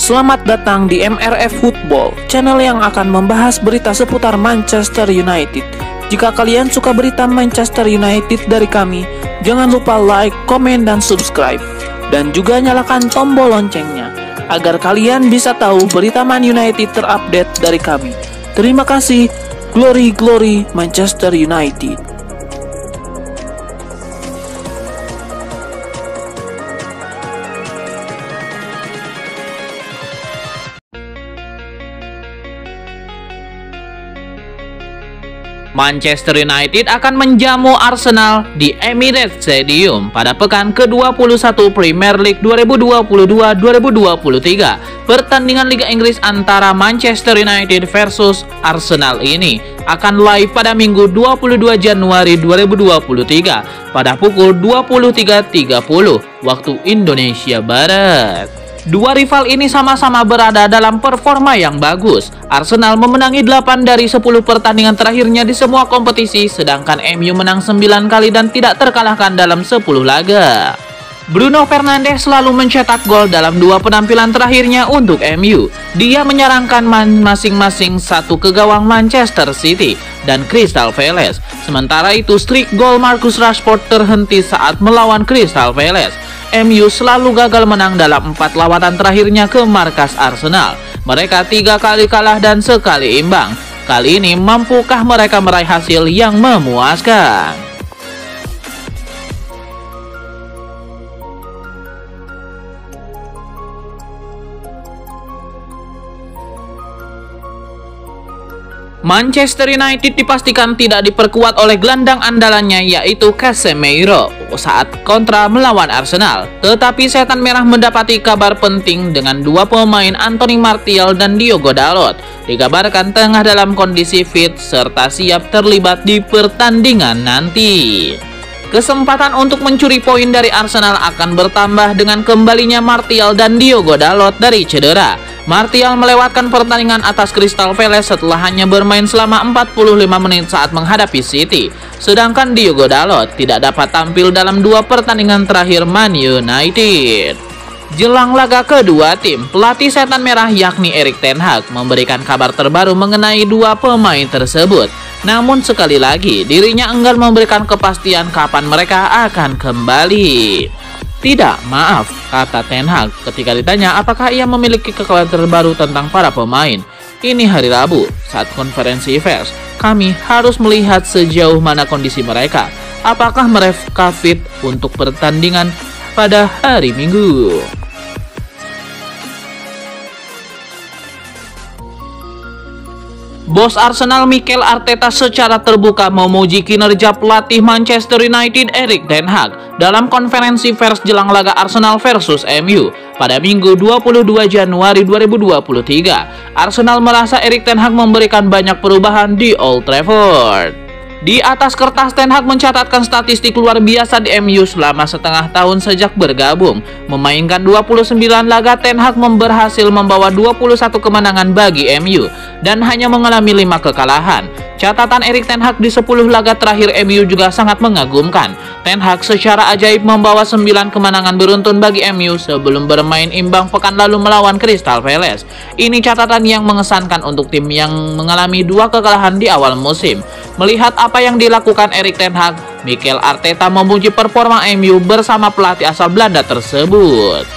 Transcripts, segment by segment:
Selamat datang di MRF Football, channel yang akan membahas berita seputar Manchester United. Jika kalian suka berita Manchester United dari kami, jangan lupa like, komen, dan subscribe. Dan juga nyalakan tombol loncengnya, agar kalian bisa tahu berita Man United terupdate dari kami. Terima kasih, Glory Glory Manchester United. Manchester United akan menjamu Arsenal di Emirates Stadium pada pekan ke-21 Premier League 2022-2023. Pertandingan Liga Inggris antara Manchester United versus Arsenal ini akan live pada Minggu 22 Januari 2023 pada pukul 23.30 waktu Indonesia Barat. Dua rival ini sama-sama berada dalam performa yang bagus. Arsenal memenangi 8 dari 10 pertandingan terakhirnya di semua kompetisi, sedangkan MU menang 9 kali dan tidak terkalahkan dalam 10 laga. Bruno Fernandes selalu mencetak gol dalam 2 penampilan terakhirnya untuk MU. Dia menyerangkan masing-masing satu ke gawang Manchester City dan Crystal Palace. Sementara itu, streak gol Marcus Rashford terhenti saat melawan Crystal Palace. MU selalu gagal menang dalam 4 lawatan terakhirnya ke markas Arsenal. Mereka 3 kali kalah dan sekali imbang. Kali ini mampukah mereka meraih hasil yang memuaskan? Manchester United dipastikan tidak diperkuat oleh gelandang andalannya yaitu Casemiro saat kontra melawan Arsenal. Tetapi Setan Merah mendapati kabar penting dengan 2 pemain Anthony Martial dan Diogo Dalot. Dikabarkan tengah dalam kondisi fit serta siap terlibat di pertandingan nanti. Kesempatan untuk mencuri poin dari Arsenal akan bertambah dengan kembalinya Martial dan Diogo Dalot dari cedera. Martial melewatkan pertandingan atas Crystal Palace setelah hanya bermain selama 45 menit saat menghadapi City. Sedangkan Diogo Dalot tidak dapat tampil dalam 2 pertandingan terakhir Man United. Jelang laga kedua tim, pelatih Setan Merah yakni Erik ten Hag memberikan kabar terbaru mengenai 2 pemain tersebut. Namun sekali lagi, dirinya enggan memberikan kepastian kapan mereka akan kembali. Tidak, maaf, kata ten Hag ketika ditanya apakah ia memiliki kekhawatiran terbaru tentang para pemain. Ini hari Rabu, saat konferensi pers, kami harus melihat sejauh mana kondisi mereka. Apakah mereka fit untuk pertandingan pada hari Minggu? Bos Arsenal Mikel Arteta secara terbuka memuji kinerja pelatih Manchester United Erik ten Hag dalam konferensi pers jelang laga Arsenal versus MU pada Minggu 22 Januari 2023. Arsenal merasa Erik ten Hag memberikan banyak perubahan di Old Trafford. Di atas kertas, ten Hag mencatatkan statistik luar biasa di MU selama setengah tahun sejak bergabung. Memainkan 29 laga, ten Hag berhasil membawa 21 kemenangan bagi MU dan hanya mengalami 5 kekalahan. Catatan Erik ten Hag di 10 laga terakhir MU juga sangat mengagumkan. Ten Hag secara ajaib membawa 9 kemenangan beruntun bagi MU sebelum bermain imbang pekan lalu melawan Crystal Palace. Ini catatan yang mengesankan untuk tim yang mengalami 2 kekalahan di awal musim. Melihat apa yang dilakukan Erik ten Hag, Mikel Arteta memuji performa MU bersama pelatih asal Belanda tersebut.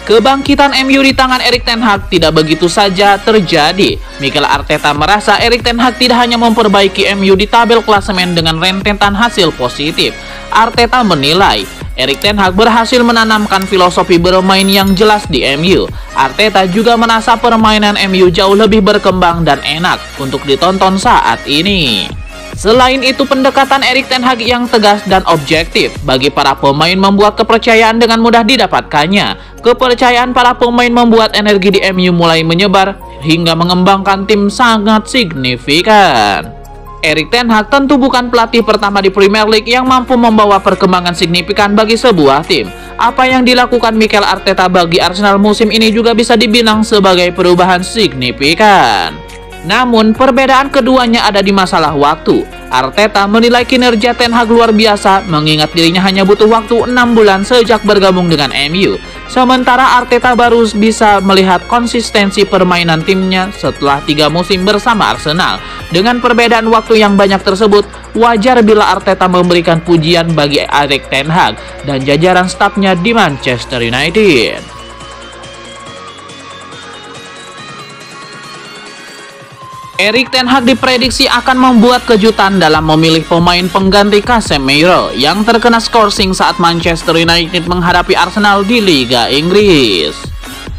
Kebangkitan MU di tangan Erik ten Hag tidak begitu saja terjadi. Mikel Arteta merasa Erik ten Hag tidak hanya memperbaiki MU di tabel klasemen dengan rentetan hasil positif. Arteta menilai Erik ten Hag berhasil menanamkan filosofi bermain yang jelas di MU. Arteta juga merasa permainan MU jauh lebih berkembang dan enak untuk ditonton saat ini. Selain itu, pendekatan Erik ten Hag yang tegas dan objektif bagi para pemain membuat kepercayaan dengan mudah didapatkannya. Kepercayaan para pemain membuat energi di MU mulai menyebar hingga mengembangkan tim sangat signifikan. Erik ten Hag tentu bukan pelatih pertama di Premier League yang mampu membawa perkembangan signifikan bagi sebuah tim. Apa yang dilakukan Mikel Arteta bagi Arsenal musim ini juga bisa dibilang sebagai perubahan signifikan. Namun, perbedaan keduanya ada di masalah waktu. Arteta menilai kinerja ten Hag luar biasa, mengingat dirinya hanya butuh waktu 6 bulan sejak bergabung dengan MU. Sementara Arteta baru bisa melihat konsistensi permainan timnya setelah 3 musim bersama Arsenal. Dengan perbedaan waktu yang banyak tersebut, wajar bila Arteta memberikan pujian bagi Erik ten Hag dan jajaran stafnya di Manchester United. Erik ten Hag diprediksi akan membuat kejutan dalam memilih pemain pengganti Casemiro yang terkena skorsing saat Manchester United menghadapi Arsenal di Liga Inggris.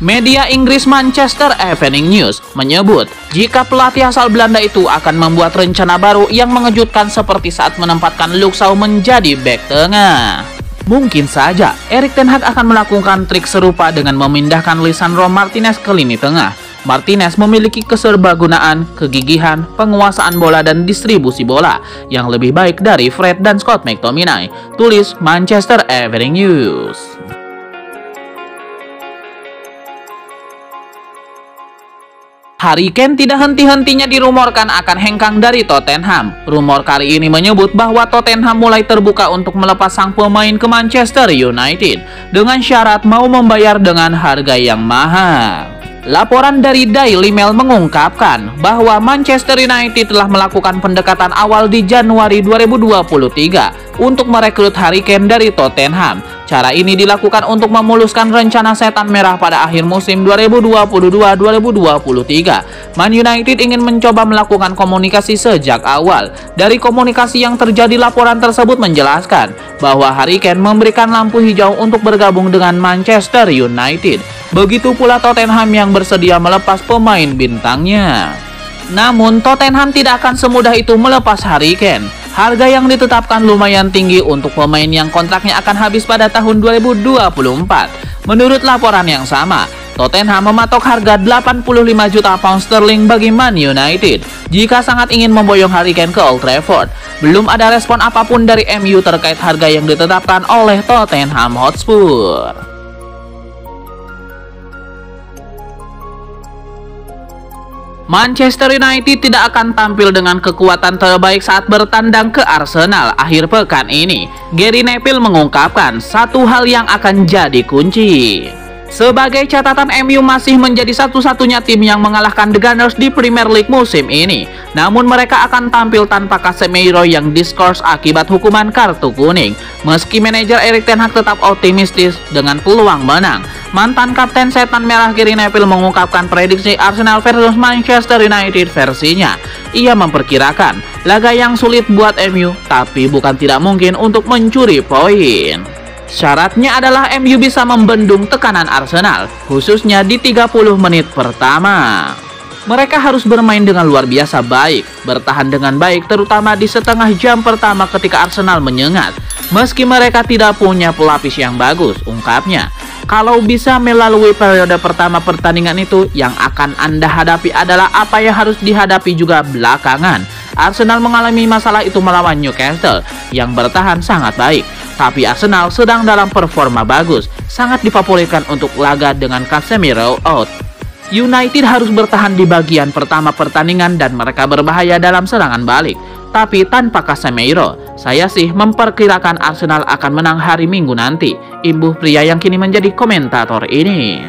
Media Inggris Manchester Evening News menyebut jika pelatih asal Belanda itu akan membuat rencana baru yang mengejutkan seperti saat menempatkan Luke Shaw menjadi bek tengah. Mungkin saja Erik ten Hag akan melakukan trik serupa dengan memindahkan Lisandro Martinez ke lini tengah. Martinez memiliki keserbagunaan, kegigihan, penguasaan bola dan distribusi bola yang lebih baik dari Fred dan Scott McTominay, tulis Manchester Evening News. Harry Kane tidak henti-hentinya dirumorkan akan hengkang dari Tottenham. Rumor kali ini menyebut bahwa Tottenham mulai terbuka untuk melepas sang pemain ke Manchester United dengan syarat mau membayar dengan harga yang mahal. Laporan dari Daily Mail mengungkapkan bahwa Manchester United telah melakukan pendekatan awal di Januari 2023 untuk merekrut Harry Kane dari Tottenham. Cara ini dilakukan untuk memuluskan rencana setan merah pada akhir musim 2022-2023. Man United ingin mencoba melakukan komunikasi sejak awal. Dari komunikasi yang terjadi, laporan tersebut menjelaskan bahwa Harry Kane memberikan lampu hijau untuk bergabung dengan Manchester United. Begitu pula Tottenham yang bersedia melepas pemain bintangnya. Namun Tottenham tidak akan semudah itu melepas Harry Kane. Harga yang ditetapkan lumayan tinggi untuk pemain yang kontraknya akan habis pada tahun 2024. Menurut laporan yang sama, Tottenham mematok harga 85 juta pound sterling bagi Man United jika sangat ingin memboyong Harry Kane ke Old Trafford. Belum ada respon apapun dari MU terkait harga yang ditetapkan oleh Tottenham Hotspur. Manchester United tidak akan tampil dengan kekuatan terbaik saat bertandang ke Arsenal akhir pekan ini. Gary Neville mengungkapkan satu hal yang akan jadi kunci. Sebagai catatan, MU masih menjadi satu-satunya tim yang mengalahkan The Gunners di Premier League musim ini. Namun mereka akan tampil tanpa Casemiro yang diskors akibat hukuman kartu kuning. Meski manajer Erik ten Hag tetap optimistis dengan peluang menang, mantan kapten setan merah Gary Neville mengungkapkan prediksi Arsenal versus Manchester United versinya. Ia memperkirakan laga yang sulit buat MU, tapi bukan tidak mungkin untuk mencuri poin. Syaratnya adalah MU bisa membendung tekanan Arsenal, khususnya di 30 menit pertama. Mereka harus bermain dengan luar biasa baik, bertahan dengan baik terutama di setengah jam pertama ketika Arsenal menyengat. Meski mereka tidak punya pelapis yang bagus, ungkapnya. Kalau bisa melalui periode pertama pertandingan itu, yang akan Anda hadapi adalah apa yang harus dihadapi juga belakangan. Arsenal mengalami masalah itu melawan Newcastle yang bertahan sangat baik. Tapi Arsenal sedang dalam performa bagus, sangat difavoritkan untuk laga dengan Casemiro out. United harus bertahan di bagian pertama pertandingan dan mereka berbahaya dalam serangan balik. Tapi tanpa Casemiro, saya sih memperkirakan Arsenal akan menang hari Minggu nanti. Imbuh pria yang kini menjadi komentator ini.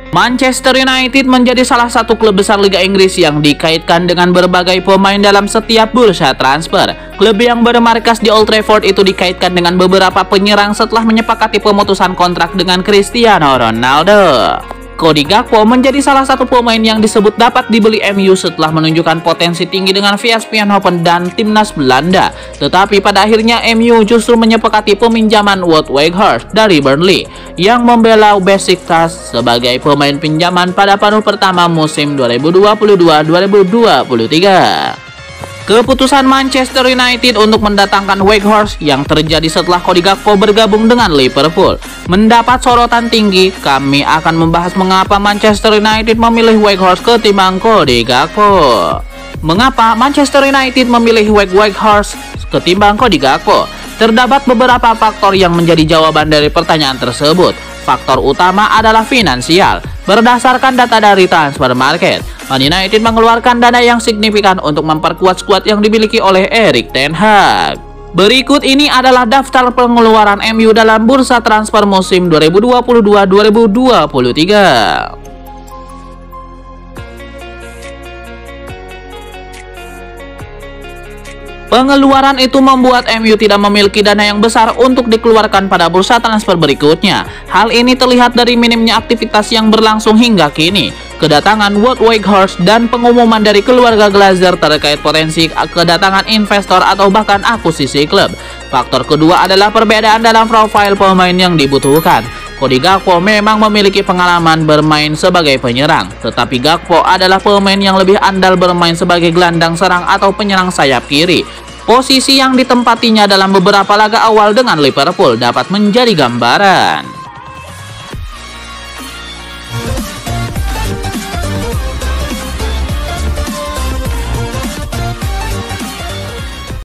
Manchester United menjadi salah satu klub besar Liga Inggris yang dikaitkan dengan berbagai pemain dalam setiap bursa transfer. Klub yang bermarkas di Old Trafford itu dikaitkan dengan beberapa penyerang setelah menyepakati pemutusan kontrak dengan Cristiano Ronaldo. Cody Gakpo menjadi salah satu pemain yang disebut dapat dibeli MU setelah menunjukkan potensi tinggi dengan VS Eindhoven dan timnas Belanda. Tetapi pada akhirnya MU justru menyepakati peminjaman Wout Weghorst dari Burnley yang membela Besiktas sebagai pemain pinjaman pada paruh pertama musim 2022-2023. Keputusan Manchester United untuk mendatangkan Weghorst yang terjadi setelah Cody Gakpo bergabung dengan Liverpool mendapat sorotan tinggi. Kami akan membahas mengapa Manchester United memilih Weghorst ketimbang Cody Gakpo. Mengapa Manchester United memilih Weghorst ketimbang Cody Gakpo? Terdapat beberapa faktor yang menjadi jawaban dari pertanyaan tersebut. Faktor utama adalah finansial. Berdasarkan data dari Transfer Market, Man United mengeluarkan dana yang signifikan untuk memperkuat skuad yang dimiliki oleh Erik ten Hag. Berikut ini adalah daftar pengeluaran MU dalam bursa transfer musim 2022-2023. Pengeluaran itu membuat MU tidak memiliki dana yang besar untuk dikeluarkan pada bursa transfer berikutnya. Hal ini terlihat dari minimnya aktivitas yang berlangsung hingga kini, kedatangan Wout Weghorst, dan pengumuman dari keluarga Glazer terkait potensi kedatangan investor atau bahkan akuisisi klub. Faktor kedua adalah perbedaan dalam profil pemain yang dibutuhkan. Cody Gakpo memang memiliki pengalaman bermain sebagai penyerang, tetapi Gakpo adalah pemain yang lebih andal bermain sebagai gelandang serang atau penyerang sayap kiri. Posisi yang ditempatinya dalam beberapa laga awal dengan Liverpool dapat menjadi gambaran.